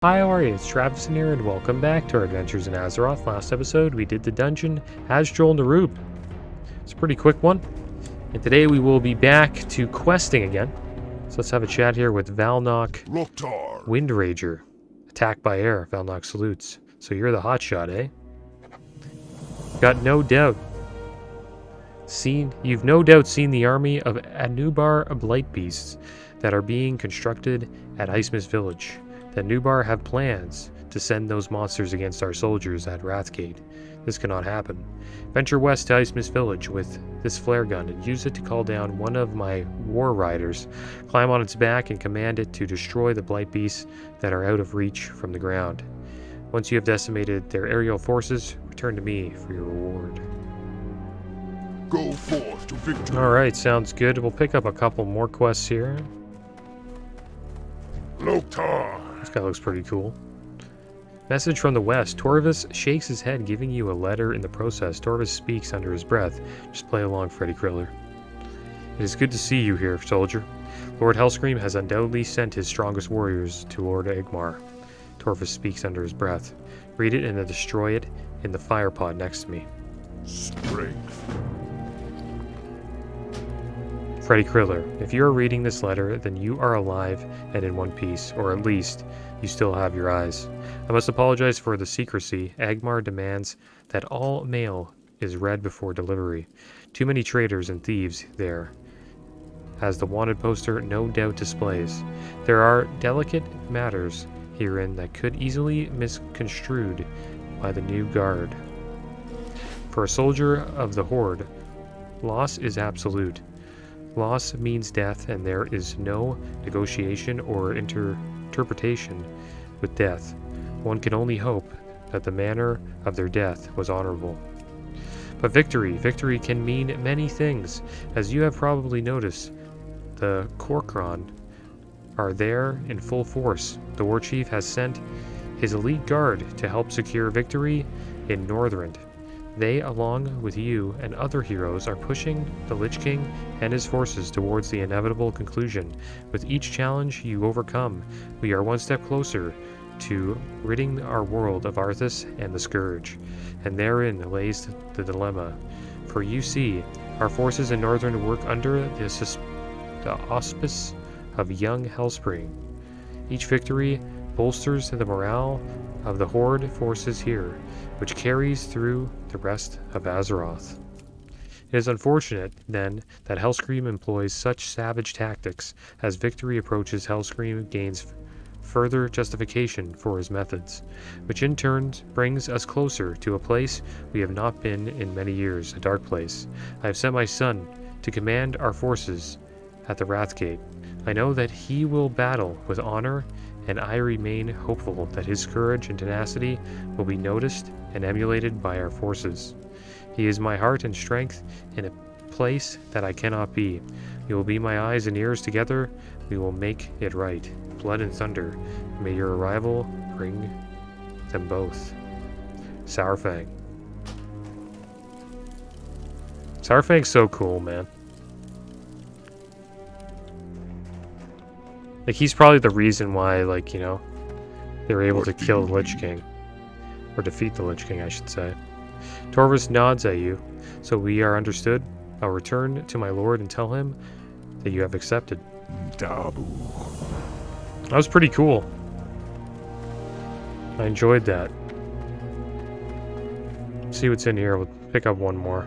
Hi, how are you? It's Traviseen here, and welcome back to our adventures in Azeroth. Last episode, we did the dungeon Azjol Narub. It's a pretty quick one, and today we will be back to questing again. So let's have a chat here with Valnock Windrager. Attack by air, Valnock salutes. So you're the hotshot, eh? Got no doubt. You've no doubt seen the army of Anubar Blight Beasts that are being constructed at Icemist Village. The Nubar have plans to send those monsters against our soldiers at Wrathgate. This cannot happen. Venture west to Icemist Village with this flare gun and use it to call down one of my war riders. Climb on its back and command it to destroy the blight beasts that are out of reach from the ground. Once you have decimated their aerial forces, return to me for your reward. Go forth to victory. Alright, sounds good. We'll pick up a couple more quests here. Loktar. This guy looks pretty cool. Message from the west. Torvis shakes his head, giving you a letter in the process. Torvis speaks under his breath. Just play along, Freddy Kriller. It is good to see you here, soldier. Lord Hellscream has undoubtedly sent his strongest warriors to Lord Egmar. Torvis speaks under his breath. Read it and then destroy it in the fire pod next to me. Strength. Freddy Kriller, if you are reading this letter, then you are alive and in one piece, or at least, you still have your eyes. I must apologize for the secrecy. Agmar demands that all mail is read before delivery. Too many traitors and thieves there, as the wanted poster no doubt displays. There are delicate matters herein that could easily misconstrued by the new guard. For a soldier of the Horde, loss is absolute. Loss means death, and there is no negotiation or interpretation with death. One can only hope that the manner of their death was honorable. But victory can mean many things. As you have probably noticed, the Korkron are there in full force. The war chief has sent his elite guard to help secure victory in Northrend. They, along with you and other heroes, are pushing the Lich King and his forces towards the inevitable conclusion. With each challenge you overcome, we are one step closer to ridding our world of Arthas and the Scourge. And therein lays the dilemma. For you see, our forces in Northrend work under the auspice of young Hellspring. Each victory bolsters the morale of the Horde forces here, which carries through the rest of Azeroth. It is unfortunate, then, that Hellscream employs such savage tactics. As victory approaches, Hellscream gains further justification for his methods, which in turn brings us closer to a place we have not been in many years, a dark place. I have sent my son to command our forces at the Wrathgate. I know that he will battle with honor, and I remain hopeful that his courage and tenacity will be noticed and emulated by our forces. He is my heart and strength in a place that I cannot be. You will be my eyes and ears together. We will make it right. Blood and thunder. May your arrival bring them both. Sourfang. Sourfang's so cool, man. Like, he's probably the reason why, like, you know, they were able to kill the Lich King. Or defeat the Lich King, I should say. Torvis nods at you. So we are understood. I'll return to my lord and tell him that you have accepted. Dabu. That was pretty cool. I enjoyed that. See what's in here. We'll pick up one more.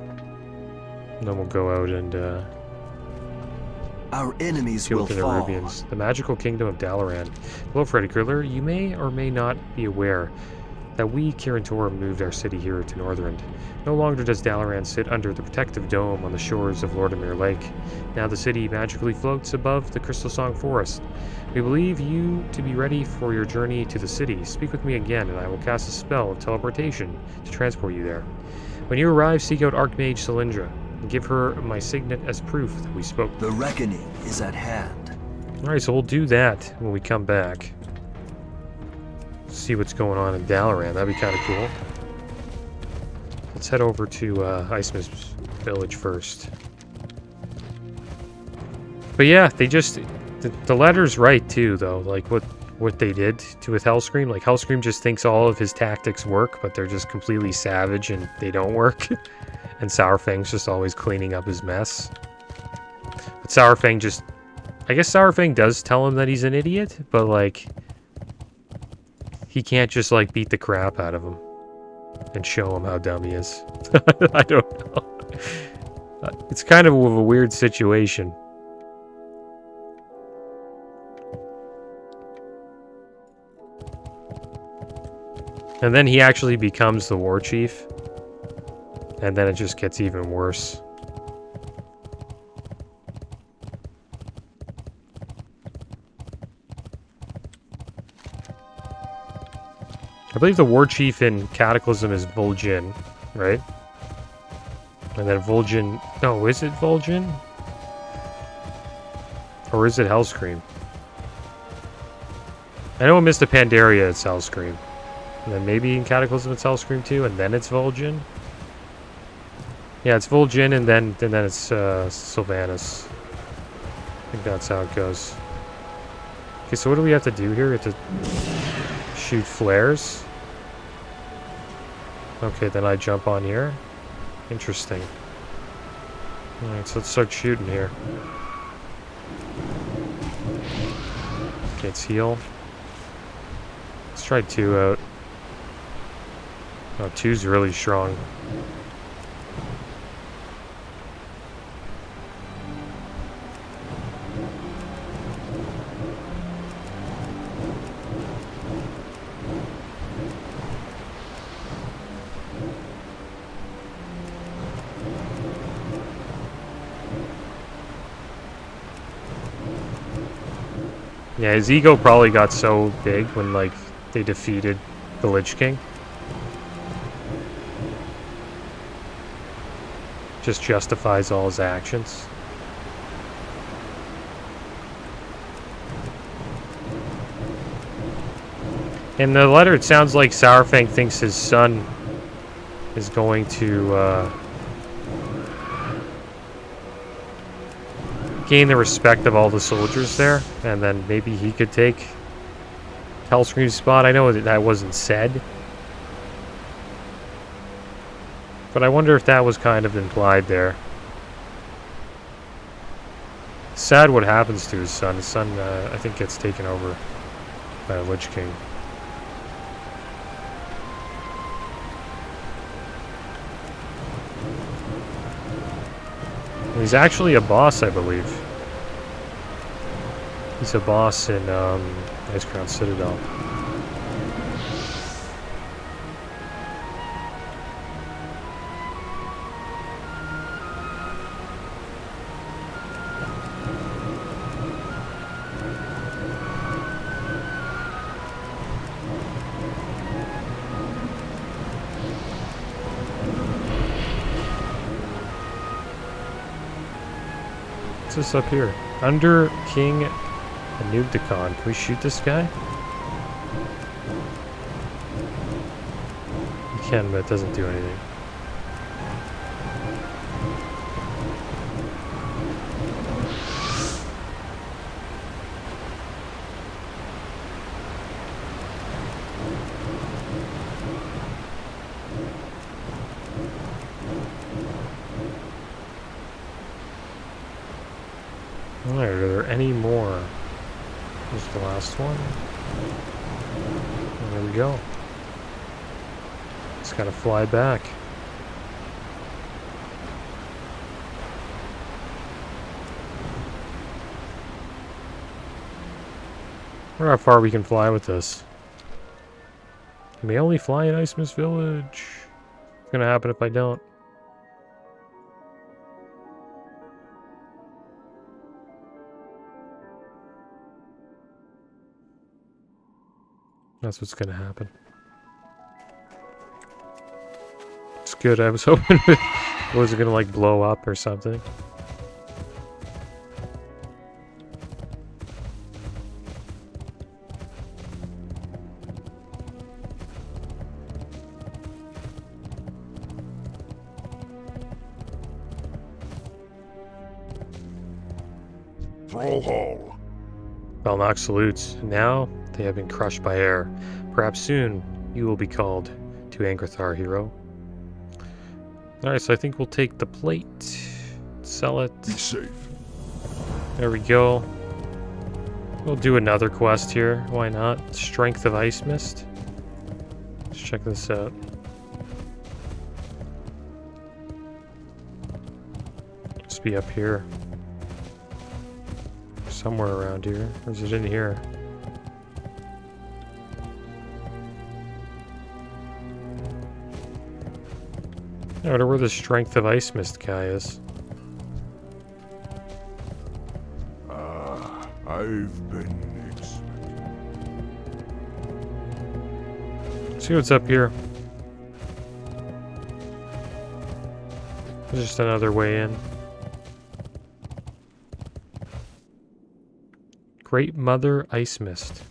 And then we'll go out and, our enemies deal will with the fall. Nerubians. The magical kingdom of Dalaran. Hello, Freddy Kriller. You may or may not be aware that we, Kirin moved our city here to Northrend. No longer does Dalaran sit under the protective dome on the shores of Lordamere Lake. Now the city magically floats above the Crystal Song Forest. We believe you to be ready for your journey to the city. Speak with me again, and I will cast a spell of teleportation to transport you there. When you arrive, seek out Archmage Cylindra, and give her my signet as proof that we spoke. The reckoning is at hand. Alright, so we'll do that when we come back. See what's going on in Dalaran. That'd be kind of cool. Let's head over to Icemist Village first. But yeah, they just... The letter's right, too, though. Like, what what they did with Hellscream. Like, Hellscream just thinks all of his tactics work, but they're just completely savage and they don't work. And Sourfang's just always cleaning up his mess. But Sourfang just... I guess Sourfang does tell him that he's an idiot, but, like... he can't just, like, beat the crap out of him. And show him how dumb he is. I don't know. It's kind of a weird situation. And then he actually becomes the war chief. And then it just gets even worse. I believe the war chief in Cataclysm is Vol'jin, right? And then Vol'jin... No, is it Vol'jin? Or is it Hellscream? I know in Mist of Pandaria it's Hellscream. And then maybe in Cataclysm it's Hellscream too, and then it's Vol'jin? Yeah, it's Vol'jin, and then it's Sylvanas. I think that's how it goes. Okay, so what do we have to do here? We have to shoot flares. Okay, then I jump on here. Interesting. Alright, so let's start shooting here. Okay, let's heal. Let's try 2 out. Oh, 2's really strong. Yeah, his ego probably got so big when, like, they defeated the Lich King. Just justifies all his actions. In the letter, it sounds like Sourfang thinks his son is going to gain the respect of all the soldiers there, and then maybe he could take Hellscream's spot. I know that wasn't said, but I wonder if that was kind of implied there. Sad what happens to his son. His son, I think, gets taken over by a Lich King. He's actually a boss, I believe. He's a boss in Icecrown Citadel. What's this up here? Under King Anub'Dakan. Can we shoot this guy? You can, but it doesn't do anything. Alright, are there any more? Here's the last one. And there we go. Just gotta fly back. I wonder how far we can fly with this. Can we only fly in Icemist Village? What's gonna happen if I don't? That's what's gonna happen. It's good. I was hoping it wasn't gonna, like, blow up or something. Thrall Hall. Roanauk salutes. Now, They have been crushed by air. Perhaps soon you will be called to Angrathar, hero. Alright, so I think we'll take the plate. Sell it. Be safe. There we go. We'll do another quest here. Why not? Strength of Icemist. Let's check this out. Must be up here. Somewhere around here. Or is it in here? I wonder where the Strength of Icemist guy is. I've been See what's up here. There's just another way in. Great Mother Icemist.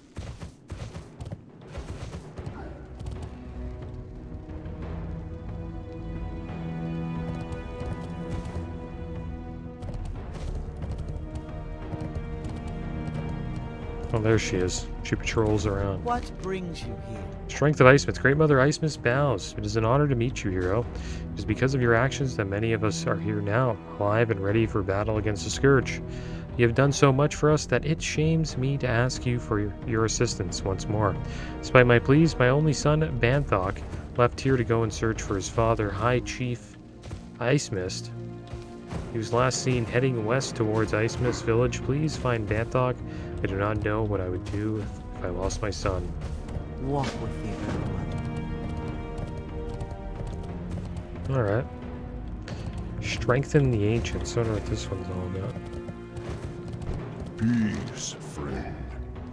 Oh, there she is. She patrols around. What brings you here? Strength of Icemist. Great Mother Icemist bows. It is an honor to meet you, hero. It is because of your actions that many of us are here now, alive and ready for battle against the Scourge. You have done so much for us that it shames me to ask you for your assistance once more. Despite my pleas, my only son, Banthok, left here to go and search for his father, High Chief Icemist. He was last seen heading west towards Icemist village. Please find Banthok. I do not know what I would do if I lost my son. Walk with me, everyone. Alright. Strengthen the Ancients. I wonder what this one's all about. peace, friend.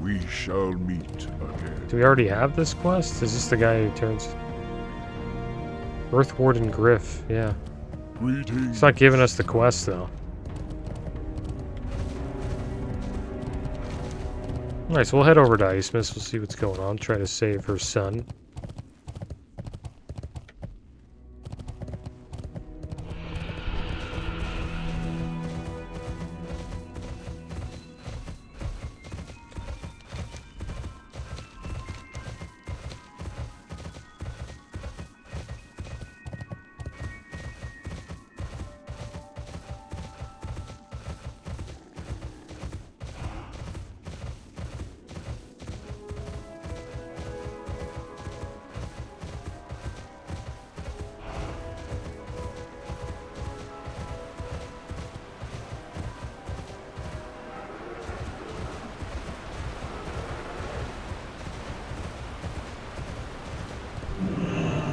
We shall meet again. Do we already have this quest? Is this the guy who turns... Earthwarden Griff, yeah. Greetings. It's not giving us the quest, though. Alright, so we'll head over to Icemist. We'll see what's going on. Try to save her son.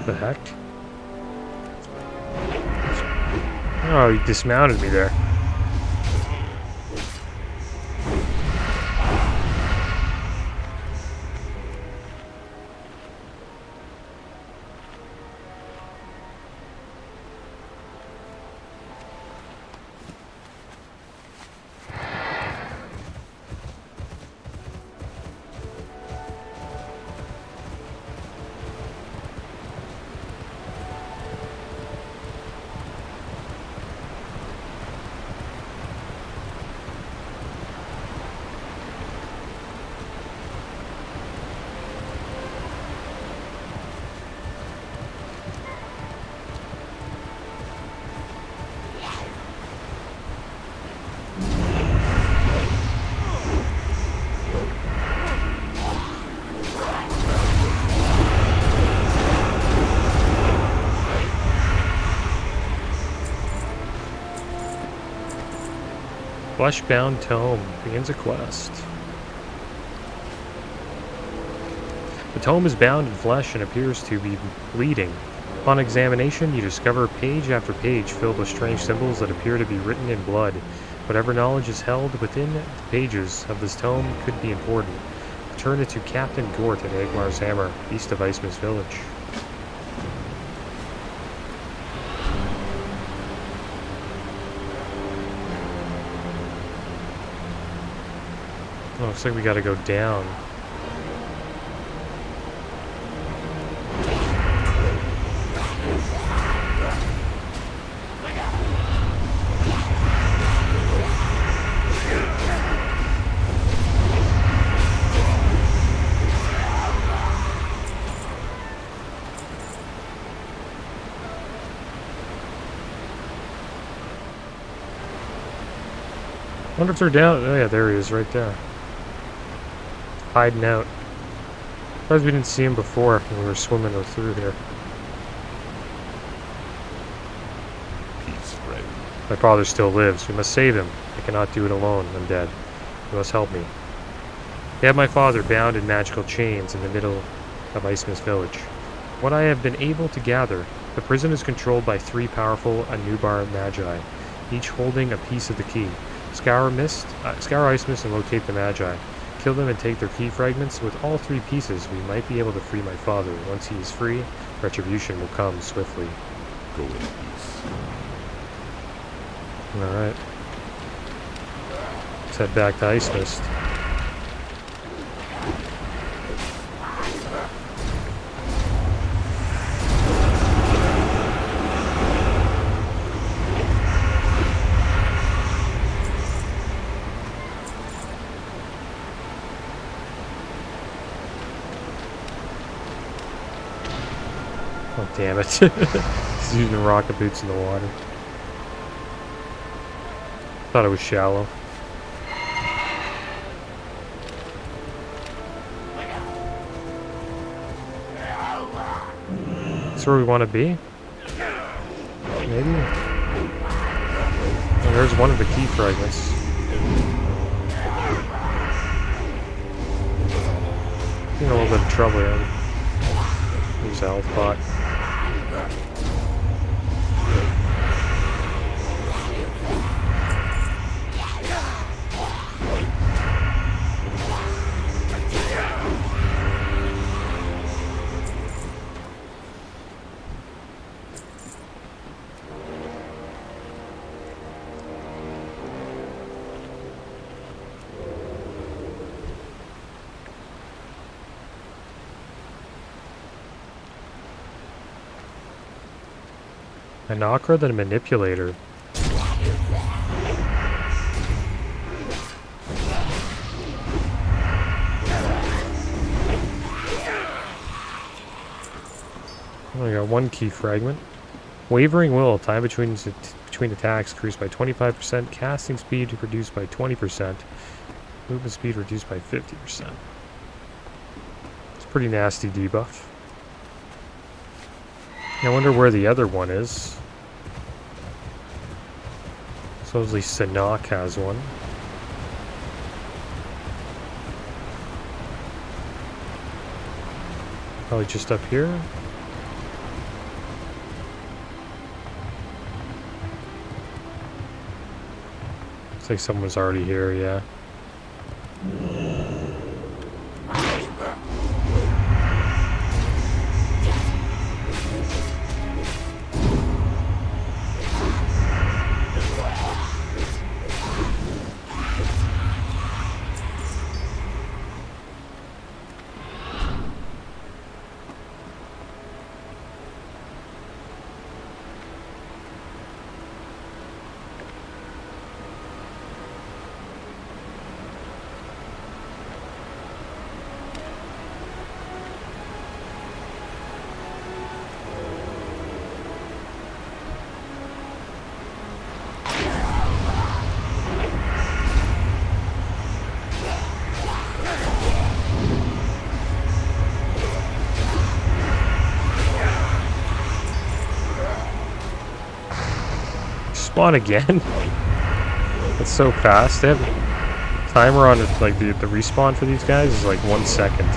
The heck? Oh, he dismounted me there. Fleshbound Tome begins a quest. The tome is bound in flesh and appears to be bleeding. Upon examination, you discover page after page filled with strange symbols that appear to be written in blood. Whatever knowledge is held within the pages of this tome could be important. Return it to Captain Gort at Agmar's Hammer, east of Icemist Village. Oh, looks like we gotta go down. Wonder if they're down. Oh yeah, there he is, right there. Hiding out. Surprised we didn't see him before when we were swimming through here. Peace, friend. My father still lives. We must save him. I cannot do it alone. Undead. You must help me. They have my father bound in magical chains in the middle of Icemist village. What I have been able to gather, the prison is controlled by 3 powerful Anubar magi, each holding a piece of the key. Scour Icemist and locate the magi. Kill them and take their key fragments. With all 3 pieces, we might be able to free my father. Once he is free, retribution will come swiftly. Go in peace. Alright. Let's head back to Icemist. Oh, damn it. He's using rocket boots in the water. Thought it was shallow. That's where we want to be? Maybe? Oh, there's one of the key fragments. In a little bit of trouble here. Use a health pot. Anakra the Manipulator. Oh, I got 1 key fragment. Wavering Will. Time between attacks increased by 25%. Casting speed reduced by 20%. Movement speed reduced by 50%. It's a pretty nasty debuff. I wonder where the other one is. Supposedly Sanok has one. Probably just up here. Looks like someone's already here, yeah. Spawn again? That's so fast. They have timer on it, like the respawn for these guys is like 1 second.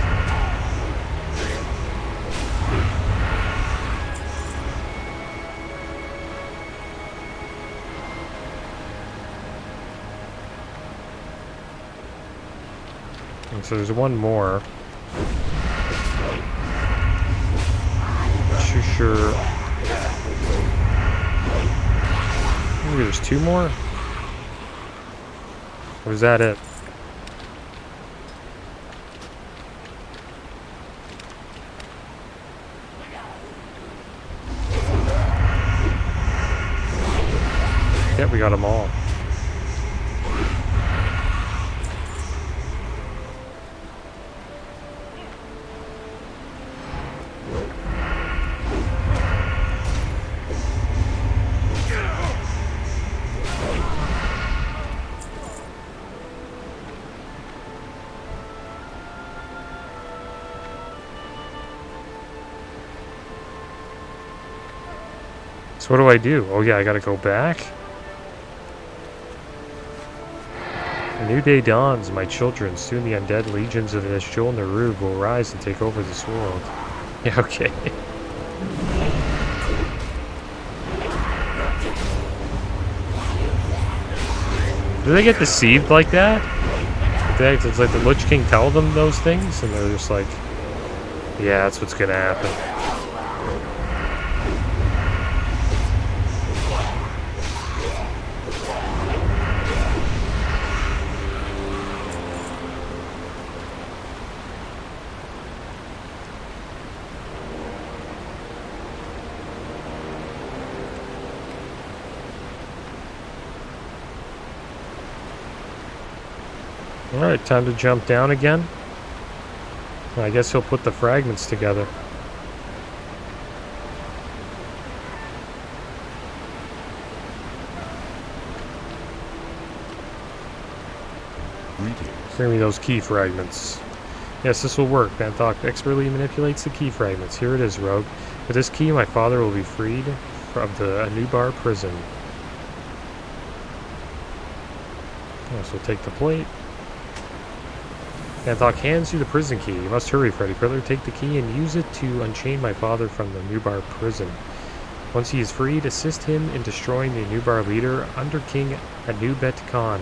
And so there's one more. Not too sure. Maybe there's 2 more? Or is that it? Yeah, we got them all. So what do I do? Oh yeah, I gotta go back? A new day dawns, my children. Soon the undead legions of Azshol Rogue will rise and take over this world. Yeah, okay. Do they get deceived like that? It's like the Lich King tell them those things, and they're just like, yeah, that's what's gonna happen. Alright, time to jump down again. I guess he'll put the fragments together. Bring me those key fragments. Yes, this will work. Banthok expertly manipulates the key fragments. Here it is, Rogue. With this key, my father will be freed from the Anubar prison. So take the plate. Banthok hands you the prison key. You must hurry, Freddy Kriller. Take the key and use it to unchain my father from the Anubar prison. Once he is freed, assist him in destroying the Anubar leader, Underking Anubet Khan.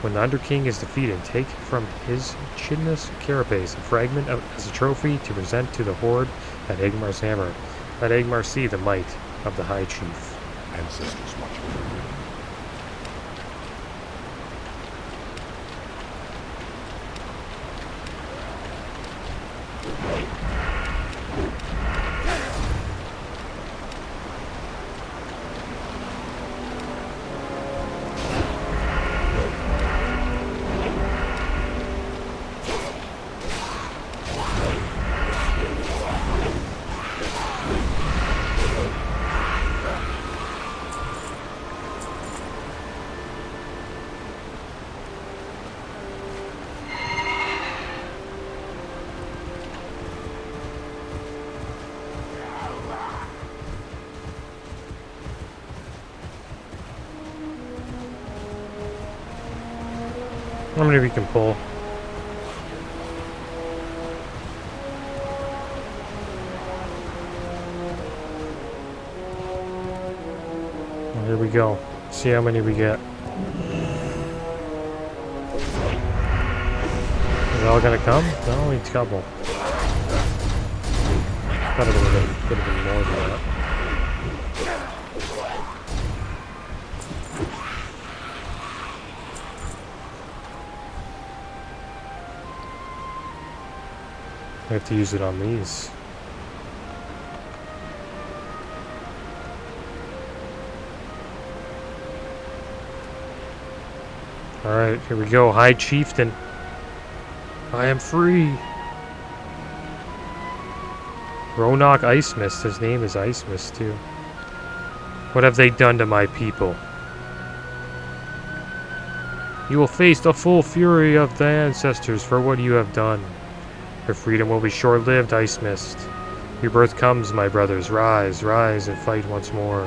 When the Underking is defeated, take from his Chidnus carapace a fragment as a trophy to present to the Horde at Agmar's hammer. Let Agmar see the might of the High Chief. Ancestors watch over you. How many we can pull? Well, here we go. See how many we get. Is it all gonna come? No, only a couple. Thought it would have been more than that. I have to use it on these. Alright, here we go. High Chieftain. I am free. Roanauk Icemist. His name is Icemist too. What have they done to my people? You will face the full fury of the ancestors for what you have done. Your freedom will be short-lived, Icemist. Your birth comes, my brothers. Rise, rise, and fight once more.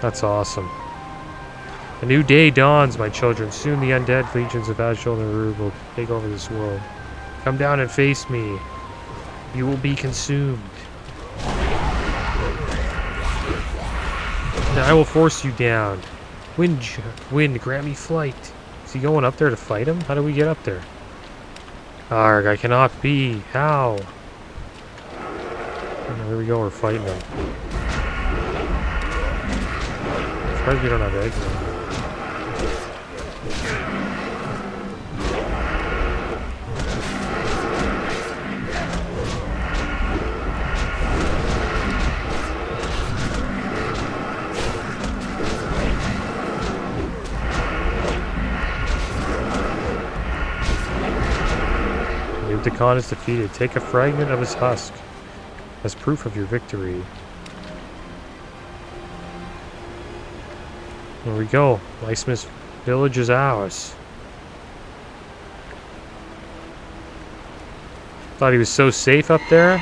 That's awesome. A new day dawns, my children. Soon the undead legions of Azshol Rogue will take over this world. Come down and face me. You will be consumed. And I will force you down. Wind, grant me flight. Is he going up there to fight him? How do we get up there? Arg, I cannot be. How? Oh, here we go, we're fighting him. As far as we don't have eggs. The Khan is defeated. Take a fragment of his husk as proof of your victory. There we go. Icemist village is ours. Thought he was so safe up there.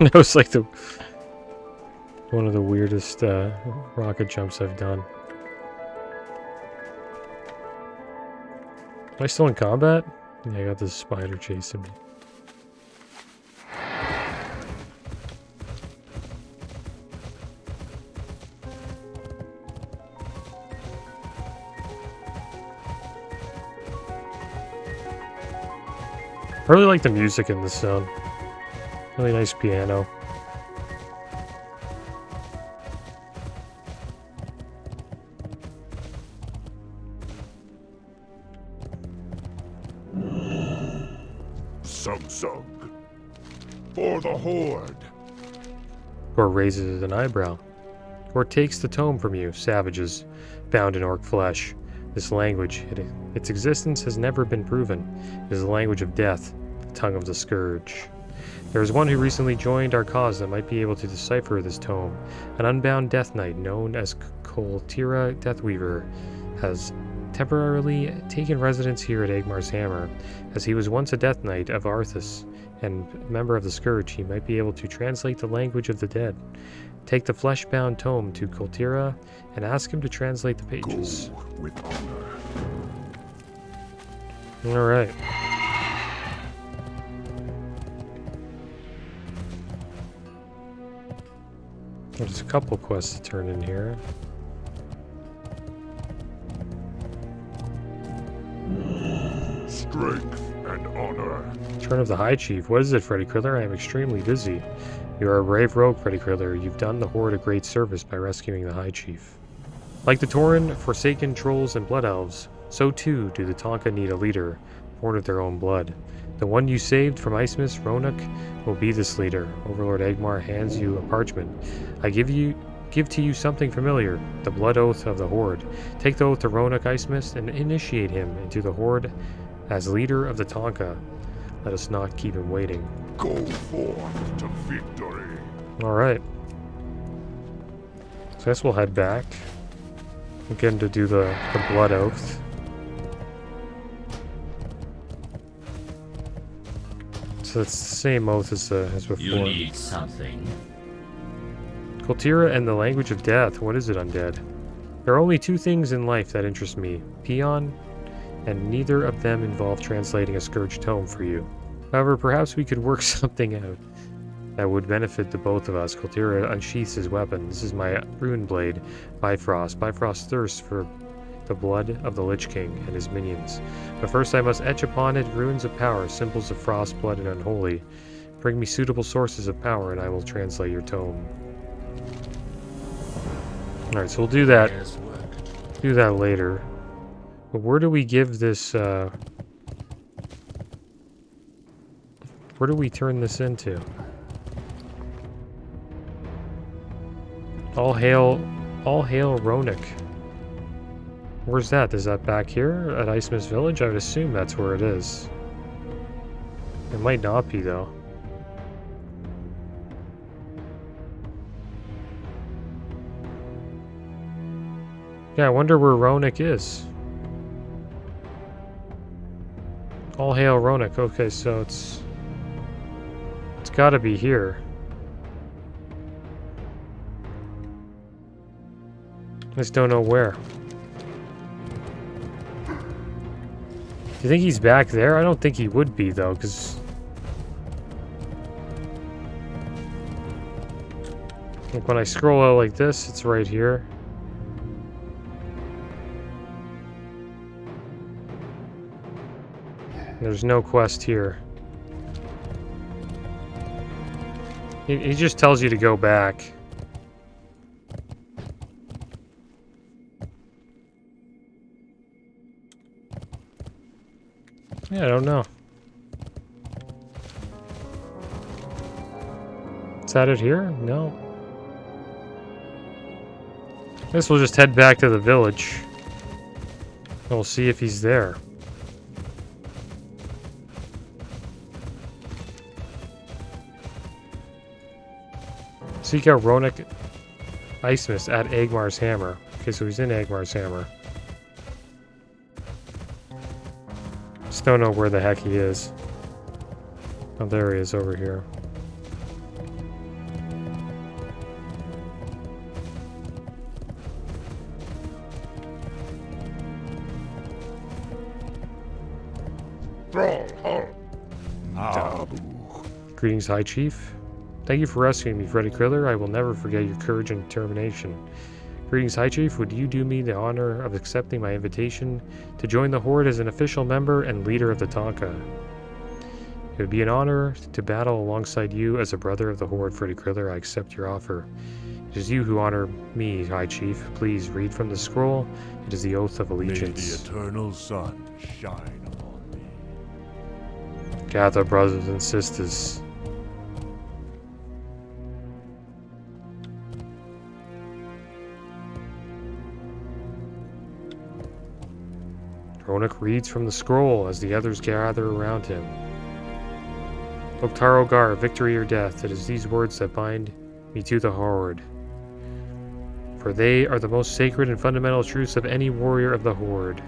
That was like one of the weirdest rocket jumps I've done. Am I still in combat? Yeah, I got this spider chasing me. I really like the music in this zone. Really nice piano. Sung. For the Horde. Or raises an eyebrow. Or takes the tome from you, savages, bound in orc flesh. This language, its existence has never been proven. It is the language of death, the tongue of the scourge. There is one who recently joined our cause that might be able to decipher this tome. An unbound death knight known as Koltira Deathweaver has temporarily taken residence here at Agmar's Hammer. As he was once a death knight of Arthas and member of the Scourge, he might be able to translate the language of the dead. Take the flesh-bound tome to Koltira and ask him to translate the pages. Go with honor. Alright. There's a couple quests to turn in here. Strength and honor. Turn of the High Chief. What is it, Freddy Kriller? I am extremely busy. You are a brave rogue, Freddy Kriller. You've done the Horde a great service by rescuing the High Chief. Like the Tauren, Forsaken Trolls, and Blood Elves, so too do the Tonka need a leader, born of their own blood. The one you saved from Icemist, Roanauk, will be this leader. Overlord Agmar hands you a parchment. I give to you something familiar, the blood oath of the Horde. Take the oath to Roanauk Icemist and initiate him into the Horde as leader of the Tonka. Let us not keep him waiting. Go forth to victory. Alright. So I guess we'll head back. Again to do the blood oath. So it's the same oath as before. You need something. Koltira and the language of death. What is it, Undead? There are only two things in life that interest me. Peon, and neither of them involve translating a Scourge tome for you. However, perhaps we could work something out that would benefit the both of us. Koltira unsheaths his weapon. This is my rune blade, Bifrost. Bifrost thirsts for the blood of the Lich King and his minions. But first I must etch upon it runes of power, symbols of frost, blood, and unholy. Bring me suitable sources of power, and I will translate your tome. Alright, so we'll do that. Do that later. But where do we give this, where do we turn this into? All hail Roanauk. Where's that? Is that back here at Icemist Village? I would assume that's where it is. It might not be, though. Yeah, I wonder where Roanauk is. All hail Roanauk. Okay, so it's gotta be here. I just don't know where. Do you think he's back there? I don't think he would be, though, because... like, when I scroll out like this, it's right here. There's no quest here. He just tells you to go back. Yeah, I don't know. Is that it here? No. I guess we'll just head back to the village. And we'll see if he's there. Seek out Roanauk Icemist at Agmar's Hammer. Okay, so he's in Agmar's Hammer. Just don't know where the heck he is. Oh, there he is over here. Thrall, Har. Greetings, High Chief. Thank you for rescuing me, Freddy Kriller. I will never forget your courage and determination. Greetings, High Chief. Would you do me the honor of accepting my invitation to join the Horde as an official member and leader of the Tonka? It would be an honor to battle alongside you as a brother of the Horde, Freddy Kriller. I accept your offer. It is you who honor me, High Chief. Please read from the scroll. It is the oath of allegiance. May the eternal sun shine upon me. Gather, brothers and sisters. Roanauk reads from the scroll as the others gather around him. Loktar Ogar, victory or death. It is these words that bind me to the Horde. For they are the most sacred and fundamental truths of any warrior of the Horde.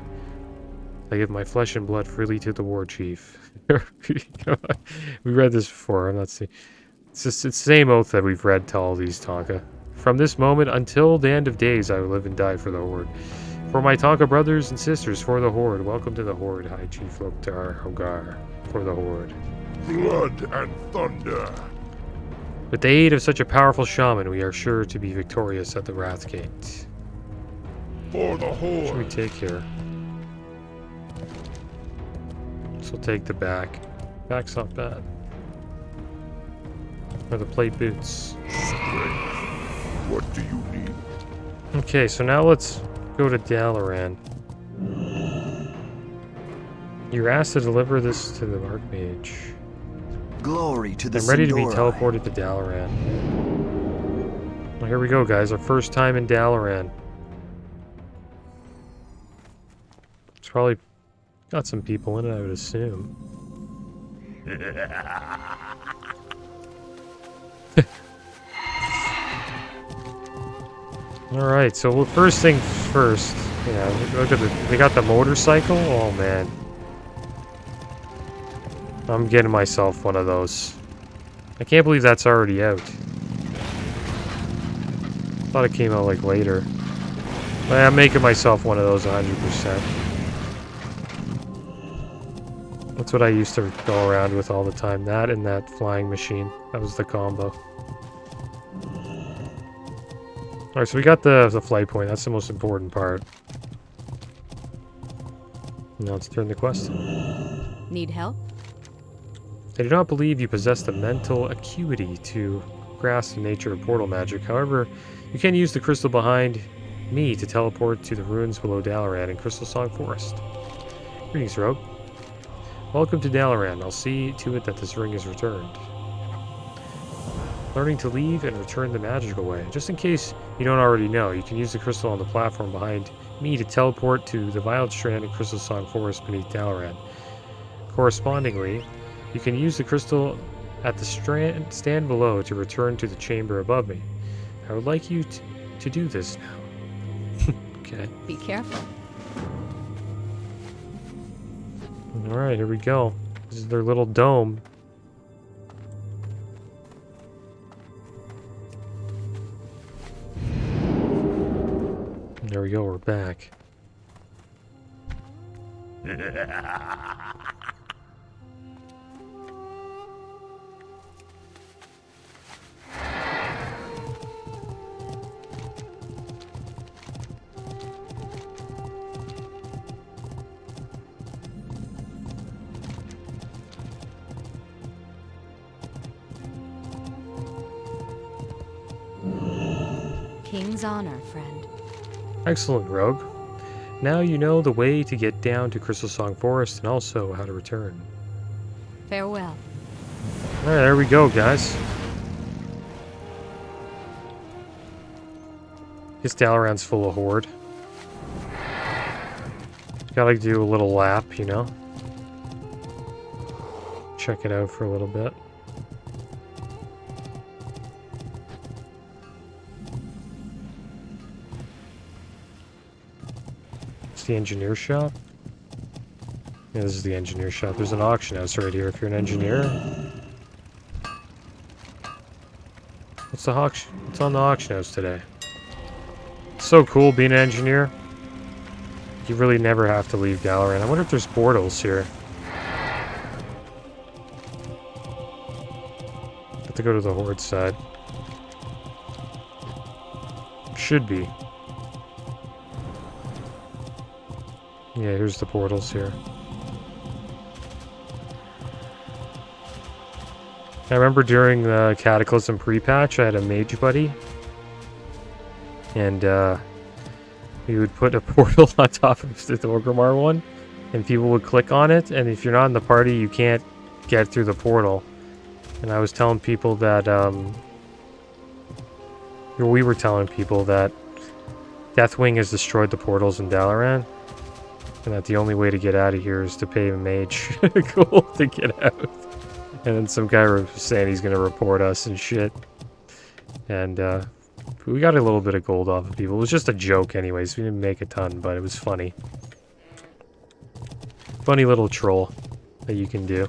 I give my flesh and blood freely to the War Chief. We read this before. I'm not seeing. It's the same oath that we've read to all these Tonka. From this moment until the end of days, I will live and die for the Horde. For my Tonka brothers and sisters, for the Horde. Welcome to the Horde, High Chief Loktar Ogar. For the Horde. Blood and thunder. With the aid of such a powerful shaman, we are sure to be victorious at the Wrathgate. For the What should we Horde. take here? This will take the back. Back's not bad. Or the plate boots. Strength. What do you need? Okay, so now let's go to Dalaran. You're asked to deliver this to the Archmage. Glory to the I'm ready to be Sindori. teleported to Dalaran. Well, here we go, guys. Our first time in Dalaran. It's probably got some people in it, I would assume. Alright, so first thing first. Yeah, look at they got the motorcycle? Oh, man. I'm getting myself one of those. I can't believe that's already out. Thought it came out like later. But I'm making myself one of those 100%. That's what I used to go around with all the time. That and that flying machine. That was the combo. Alright, so we got the flight point. That's the most important part. Now let's turn the quest. Need help? I do not believe you possess the mental acuity to grasp the nature of portal magic. However, you can use the crystal behind me to teleport to the ruins below Dalaran in Crystal Song Forest. Greetings, Rogue. Welcome to Dalaran. I'll see to it that this ring is returned. Learning to leave and return the magical way. Just in case you don't already know, you can use the crystal on the platform behind me to teleport to the Violet Strand in Crystal Song Forest beneath Dalaran. Correspondingly, you can use the crystal at the stand below to return to the chamber above me. I would like you to do this now. Okay. Be careful. Alright, here we go. This is their little dome. There we go, we're back. King's honor, friend. Excellent, Rogue. Now you know the way to get down to Crystal Song Forest and also how to return. Farewell. Alright, there we go, guys. This Dalaran's full of horde. Gotta do a little lap, you know? Check it out for a little bit. The engineer shop? Yeah, this is the engineer shop. There's an auction house right here if you're an engineer. What's on the auction house today? It's so cool being an engineer. You really never have to leave Dalaran. I wonder if there's portals here. go to the Horde side. Should be. Yeah, here's the portals here. I remember during the Cataclysm pre-patch, I had a mage buddy. And, we would put a portal on top of the Orgrimmar one. And people would click on it, and if you're not in the party, you can't get through the portal. And I was telling people that, we were telling people that Deathwing has destroyed the portals in Dalaran, and that the only way to get out of here is to pay a mage gold to get out. And then some guy was saying he's gonna report us and shit. And we got a little bit of gold off of people. It was just a joke anyways. We didn't make a ton, but it was funny. Funny little troll that you can do.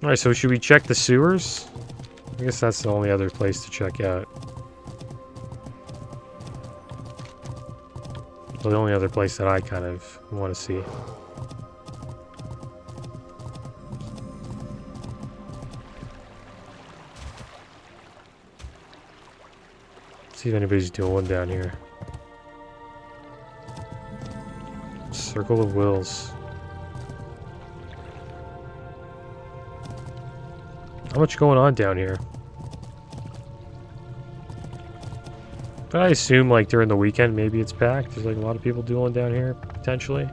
Alright, so should we check the sewers? I guess that's the only other place to check out. Well, the only other place that I kind of want to see. See if anybody's doing one down here. Circle of Wills. How much going on down here? But I assume like during the weekend maybe it's packed. There's like a lot of people doing down here, potentially.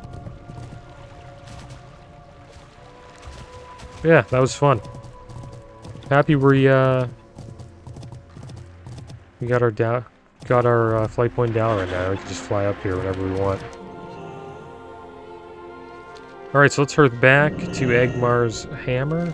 Yeah, that was fun. Happy we got our flight point down right now. We can just fly up here whenever we want. Alright, so let's head back to Angmar's Hammer.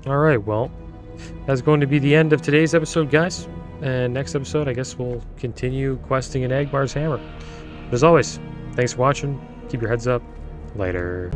Alright, well, that's going to be the end of today's episode, guys. And next episode, I guess we'll continue questing in Angmar's Hammer. But as always, thanks for watching. Keep your heads up. Later.